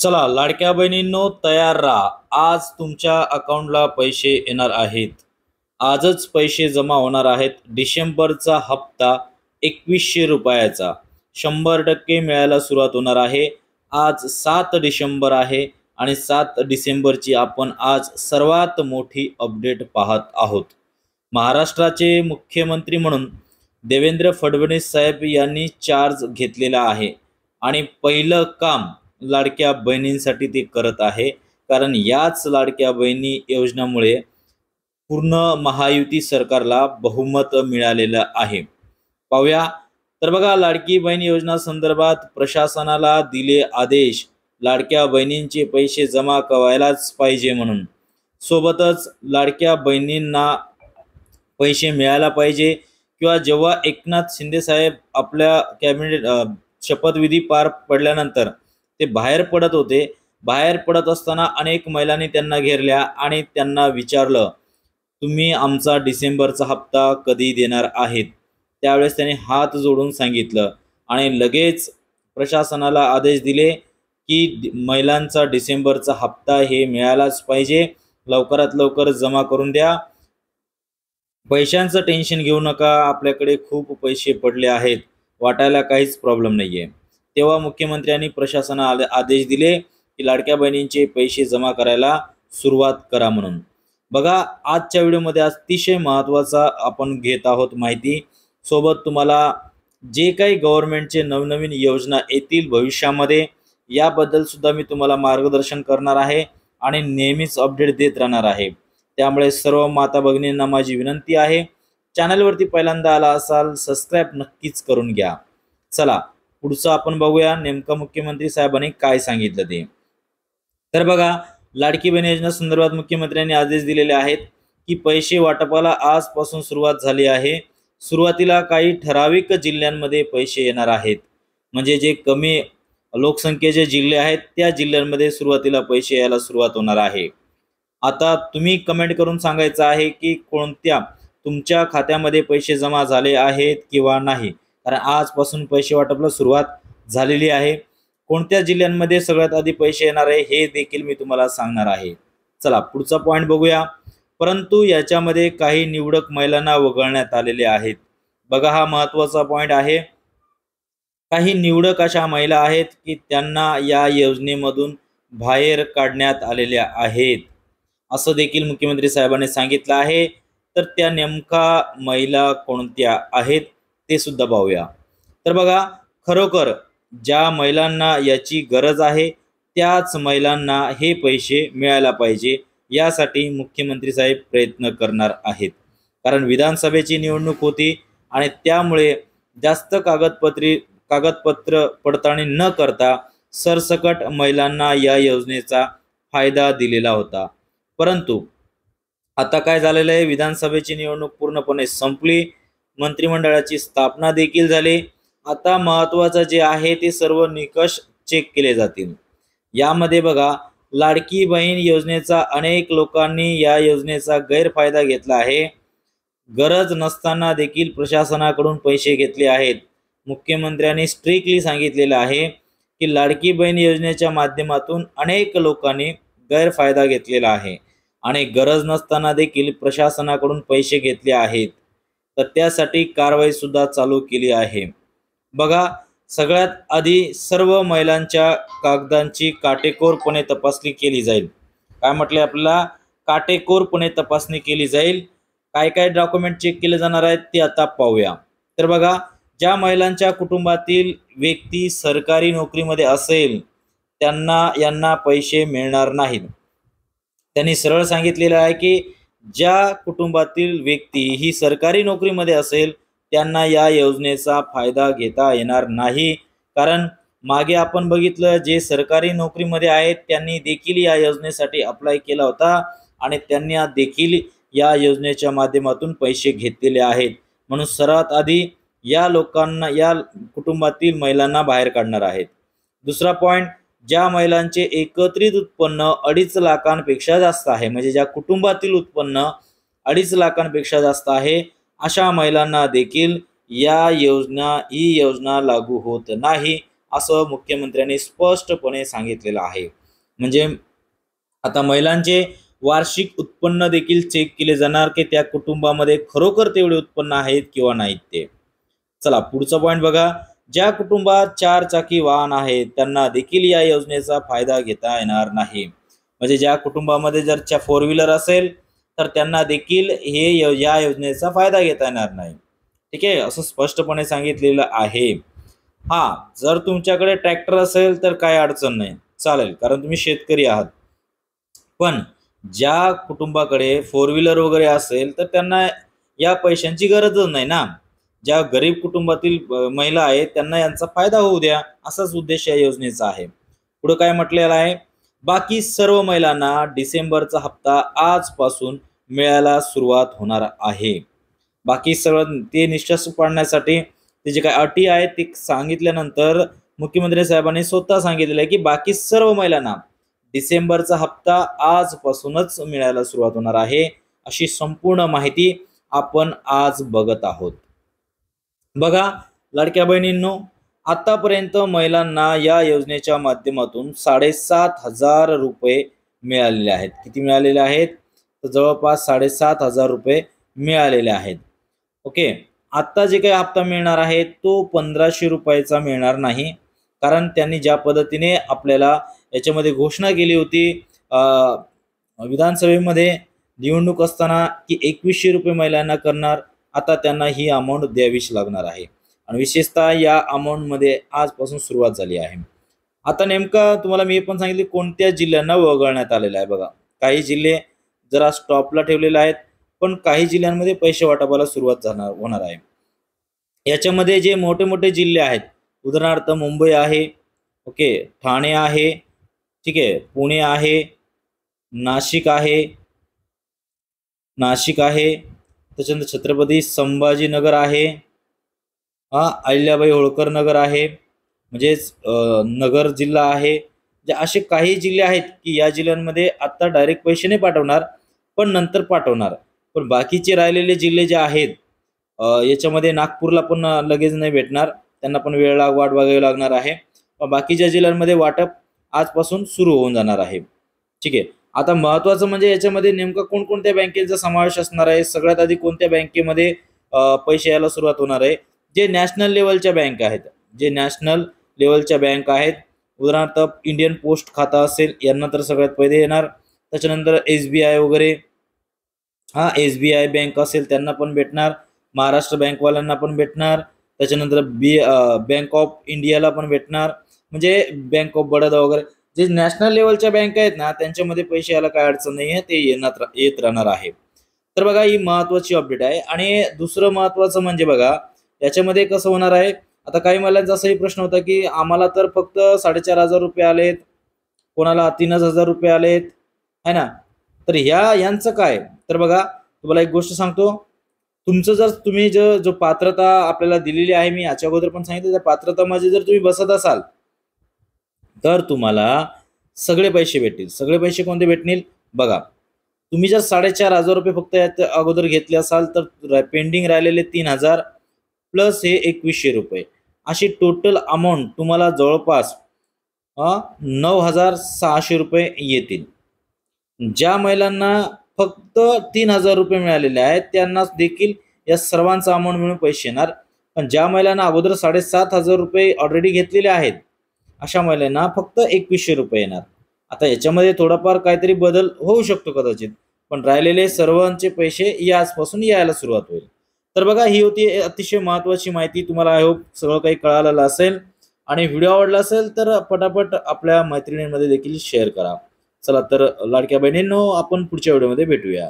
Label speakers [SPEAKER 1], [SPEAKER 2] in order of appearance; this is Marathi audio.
[SPEAKER 1] चला लाडक्या बहिणींनो तयार राहा। आज तुमच्या अकाउंटला पैसे येणार आहेत। आजच पैसे जमा होणार आहेत। डिसेंबरचा हप्ता 2100 रुपयाचा 100% मिळायला सुरुवात होणार आहे। आज 7 डिसेंबर आहे आणि 7 डिसेंबरची आपण आज सर्वात मोठी अपडेट पाहत आहोत। महाराष्ट्राचे मुख्यमंत्री म्हणून देवेंद्र फडणवीस साहेब यांनी चार्ज घेतलेला आहे आणि पहिलं काम लाडक्या बहिणींसाठी ते करत आहे। कारण याच लाडक्या बहिणी योजनेमुळे पूर्ण महायुती सरकारला बहुमत मिळालेलं आहे। पाहूया तर बघा, लाडकी बहीण योजना संदर्भात प्रशासनाला दिले आदेश। लाडक्या बहिणींचे पैसे जमा करायलाच पाहिजे म्हणून, सोबतच लाडक्या बहिणींना पैसे मिळायला पाहिजे। किंवा जेव्हा एकनाथ शिंदे साहेब आपल्या कॅबिनेट शपथविधी पार पडल्यानंतर ते बाहेर पडत होते, बाहेर पडत असताना अनेक महिलांनी त्यांना घेरल्या आणि त्यांना विचारलं, तुम्ही आमचा डिसेंबरचा हप्ता कधी देणार आहेत? त्यावेळेस त्यांनी हात जोडून सांगितलं आणि लगेच प्रशासनाला आदेश दिले की महिलांचा डिसेंबरचा हप्ता हे मिळालाच पाहिजे, लवकरात लवकर जमा करून द्या। पैशांचं टेन्शन घेऊ नका, आपल्याकडे खूप पैसे पडले आहेत, वाटायला काहीच प्रॉब्लेम नाहीये। तेव्हा मुख्यमंत्र्यांनी प्रशासनाला आदेश दिले की लाडक्या बहिणींचे पैसे जमा करायला सुरुवात करा म्हणून। बघा, आजच्या व्हिडिओमध्ये अतिशय महत्त्वाचा आपण घेत आहोत माहिती। सोबत तुम्हाला जे काही गव्हर्नमेंटचे नवनवीन योजना येतील भविष्यामध्ये याबद्दल सुद्धा मी तुम्हाला मार्गदर्शन करणार आहे आणि नेहमीच अपडेट देत राहणार आहे। त्यामुळे सर्व माता भगिनींना माझी विनंती आहे, चॅनलवरती पहिल्यांदा आला असाल सबस्क्राइब नक्कीच करून घ्या। चला पुढचं आपण बघूया नेमकं मुख्यमंत्री साहेबांनी काय सांगितलं ते। तर बघा, लाडकी बहीण योजना संदर्भात मुख्यमंत्र्यांनी आदेश दिलेले आहेत की पैसे वाटपाला आजपासून सुरुवात झाली आहे। सुरुवातीला काही ठराविक जिल्ह्यांमध्ये पैसे येणार आहेत, म्हणजे जे कमी लोकसंख्येचे जिल्हे आहेत त्या जिल्ह्यांमध्ये सुरुवातीला पैसे यायला सुरुवात होणार आहे। आता तुम्ही कमेंट करून सांगायचं आहे की कोणत्या तुमच्या खात्यामध्ये पैसे जमा झाले आहेत किंवा नाही, कारण आजपासून पैसे वाटपला सुरुवात झालेली आहे। कोणत्या जिल्ह्यांमध्ये सगळ्यात आधी पैसे येणार आहे हे देखील मी तुम्हाला सांगणार आहे। चला पुढचा पॉइंट बघूया। परंतु याच्यामध्ये काही निवडक महिलांना वगळण्यात आलेले आहेत। बघा, हा महत्त्वाचा पॉइंट आहे। काही निवडक अशा महिला आहेत की त्यांना या योजनेमधून बाहेर काढण्यात आलेल्या आहेत, असं देखील मुख्यमंत्री साहेबांनी सांगितलं आहे। तर त्या नेमका महिला कोणत्या आहेत ते सुद्धा पाहूया। तर बघा, खरोखर ज्या महिलांना याची गरज आहे त्याच महिलांना हे पैसे मिळायला पाहिजे, यासाठी मुख्यमंत्री साहेब प्रयत्न करणार आहेत। कारण विधानसभेची निवडणूक होती आणि त्यामुळे जास्त कागदपत्र पडताळणी न करता सरसकट महिलांना या योजनेचा फायदा दिलेला होता। परंतु आता काय झालेलं आहे, विधानसभेची निवडणूक पूर्णपणे संपली, मंत्रिमंडळाची स्थापना देखील झाली। आता महत्त्वाचं जे आहे ते सर्व निकष चेक केले जातील। यामध्ये बघा, लाडकी बहीण योजनेचा अनेक लोकांनी या योजनेचा गैरफायदा घेतला आहे। गरज नसताना देखील प्रशासनाकडून पैसे घेतले आहेत। मुख्यमंत्र्यांनी स्ट्रिक्टली सांगितलेलं आहे की लाडकी बहीण योजनेच्या माध्यमातून अनेक लोकांनी गैरफायदा घेतलेला आहे आणि गरज नसताना देखील प्रशासनाकडून पैसे घेतले आहेत, तर त्यासाठी कारवाई सुद्धा चालू केली आहे। बघा, सगळ्यात आधी सर्व महिलांच्या कागदांची काटेकोरपणे तपासणी केली जाईल। काय म्हटले आपल्याला? काटेकोरपणे तपासणी केली जाईल। काय काय डॉक्युमेंट चेक केले जाणार आहेत ते आता पाहूया। तर बघा, ज्या महिलांच्या कुटुंबातील व्यक्ती सरकारी नोकरीमध्ये असेल यांना पैसे मिळणार नाहीत। त्यांनी सरळ सांगितलेलं आहे की ज्या कुटुंबातील व्यक्ती ही सरकारी नोकरीमध्ये असेल त्यांना या योजनेचा फायदा घेता येणार नाही। कारण मागे आपण बघितलं, जे सरकारी नोकरीमध्ये आहेत त्यांनी देखील या योजनेसाठी अप्लाय केला होता आणि त्यांनी देखील या योजनेच्या माध्यमातून पैसे घेतलेले आहेत। म्हणून सर्वात आधी या लोकांना, या कुटुंबातील महिलांना बाहेर काढणार आहेत। दुसरा पॉइंट, ज्या महिलांचे एकत्रित उत्पन्न 2.5 लाखांपेक्षा जास्त आहे, म्हणजे ज्या कुटुंबातील उत्पन्न 2.5 लाखांपेक्षा जास्त आहे, अशा महिलांना देखील ही योजना लागू होत नाही असं मुख्यमंत्र्यांनी स्पष्टपणे सांगितलेलं आहे. म्हणजे आता महिलांचे वार्षिक उत्पन्न देखील चेक केले जाणार की त्या कुटुंबामध्ये खरोखर तेवढे उत्पन्न आहेत किंवा नाहीत ते. चला पुढचा पॉईंट बघा. ज्या कुटुंबात 4 चाकी वाहन आहे त्यांना देखील या योजनेचा फायदा घेता येणार नाही. म्हणजे ज्या कुटुंबामध्ये जर 4 व्हीलर असेल तर त्यांना देखील या योजनेचा फायदा घेता येणार नाही. ठीक आहे, असं स्पष्टपणे सांगितलेलं आहे. हा, जर तुमच्याकडे ट्रॅक्टर असेल तर काय अडचण नाही, चालेल, कारण तुम्ही शेतकरी आहात. पण ज्या कुटुंबाकडे 4 व्हीलर वगैरे असेल तर त्यांना या पैशांची गरजच नाही ना. ज्या गरीब कुटुंबातील महिला आहेत त्यांना यांचा फायदा होऊ द्या, असाच उद्देश या योजनेचा आहे. पुढे काय म्हटलेलं आहे, बाकी सर्व महिलांना डिसेंबरचा हप्ता आजपासून मिळायला सुरुवात होणार आहे. बाकी सर्व ते निष्कर्ष पाडण्यासाठी ते जे काही अटी आहेत ते सांगितल्यानंतर मुख्यमंत्री साहेबांनी स्वतः सांगितलेलं आहे की बाकी सर्व महिलांना डिसेंबरचा हप्ता आजपासूनच मिळायला सुरुवात होणार आहे. अशी संपूर्ण माहिती आपण आज बघत आहोत. बघा लाडक्या बहिणींनो, आतापर्यंत महिलांना या योजनेच्या माध्यमातून 7,500 रुपये मिळालेले आहेत. किती मिळालेले आहेत? तर जवळपास 7,500 रुपये मिळालेले आहेत. ओके, आता जे काही हप्ता मिळणार आहे तो 1,500 रुपयाचा मिळणार नाही, कारण त्यांनी ज्या पद्धतीने आपल्याला याच्यामध्ये घोषणा केली होती विधानसभेमध्ये निवडणूक असताना की 2,100 रुपये महिलांना करणार, आता त्यांना ही अमाऊंट द्यावीच लागणार आहे. आणि विशेषतः या अमाऊंटमध्ये आजपासून सुरुवात झाली आहे. आता नेमका तुम्हाला मी पण सांगितले कोणत्या जिल्ह्यांना वगळण्यात आलेलं आहे. बघा, काही जिल्हे जरा स्टॉपला ठेवलेले आहेत, पण काही जिल्ह्यांमध्ये पैसे वाटपाला सुरुवात होणार आहे. याच्यामध्ये जे मोठे मोठे जिल्हे आहेत, उदाहरणार्थ मुंबई आहे, ओके, ठाणे आहे, ठीक आहे, पुणे आहे, नाशिक आहे, त्याच्यानंतर छत्रपती संभाजीनगर आहे, अहिल्याबाई होळकर नगर आहे, म्हणजेच नगर जिल्हा आहे. जे असे काही जिल्हे आहेत की या जिल्ह्यांमध्ये आता डायरेक्ट पैसे नाही पाठवणार, पण नंतर पाठवणार. पण बाकीचे राहिलेले जिल्हे जे आहेत याच्यामध्ये नागपूरला पण लगेच नाही भेटणार, त्यांना पण वाट बघावी लागणार आहे. बाकीच्या जिल्ह्यांमध्ये वाटप आजपासून सुरू होऊन जाणार आहे. ठीक आहे, आता महत्त्वाचं म्हणजे याच्यामध्ये नेमका कोणकोणत्या बँकेचा समावेश असणार आहे. सगळ्यात आधी कोणत्या बँकेमध्ये पैसे यायला सुरुवात होणार आहे? जे नॅशनल लेवलच्या बँक आहेत, उदाहरणार्थ इंडियन पोस्ट खाता असेल यांना तर सगळ्यात पहिले येणार. त्याच्यानंतर SBI वगैरे, SBI बँक असेल त्यांना पण भेटणार, महाराष्ट्र बँकवाल्यांना पण भेटणार, त्याच्यानंतर बँक ऑफ इंडियाला पण भेटणार, म्हणजे बँक ऑफ बडोदा वगैरे जे नॅशनल लेवलच्या बँक आहेत ना त्यांच्यामध्ये पैसे यायला काय अडचण नाही आहे, ते येत राहणार आहे. तर बघा, ही महत्त्वाची अपडेट आहे. आणि दुसरं महत्त्वाचं म्हणजे बघा याच्यामध्ये कसं होणार आहे, आता काही महिलांचा असाही प्रश्न होता की आम्हाला तर फक्त 4,500 रुपये आलेत, कोणाला 3,000 रुपये आलेत, है ना. तर यांचं काय? तर बघा तुम्हाला एक गोष्ट सांगतो, तुमचं जर तुम्ही जो पात्रता आपल्याला दिलेली आहे, मी याच्या अगोदर पण सांगितलं, त्या पात्रतामध्ये जर तुम्ही बसत असाल तर तुम्हाला सगळे पैसे भेटतील. सगळे पैसे कोणते भेटतील? बघा, तुम्ही जर 4,500 रुपये फक्त यात अगोदर घेतले असाल तर पेंडिंग राहिलेले 3,000 प्लस हे 2,100 रुपये, अशी टोटल अमाऊंट तुम्हाला जवळपास 9,600 रुपये येतील. ज्या महिलांना फक्त 3,000 रुपये मिळालेले आहेत त्यांना देखील या सर्वांचा अमाऊंट मिळून पैसे येणार. पण ज्या महिलांना अगोदर 7,500 रुपये ऑलरेडी घेतलेले आहेत अशा महिलांना फक्त 2,100 रुपये येणार. आता याच्यामध्ये थोडाफार काहीतरी बदल होऊ शकतो कदाचित, पण राहिलेले सर्वांचे पैसे याचपासून यायला सुरुवात होईल. तर बघा, ही होती अतिशय महत्त्वाची माहिती. तुम्हाला आय होप सगळं काही कळालेलं असेल. आणि व्हिडिओ आवडला असेल तर पटापट आपल्या मैत्रिणींमध्ये देखील शेअर करा. चला तर लाडक्या बहिणींनो, आपण पुढच्या व्हिडिओमध्ये भेटूया.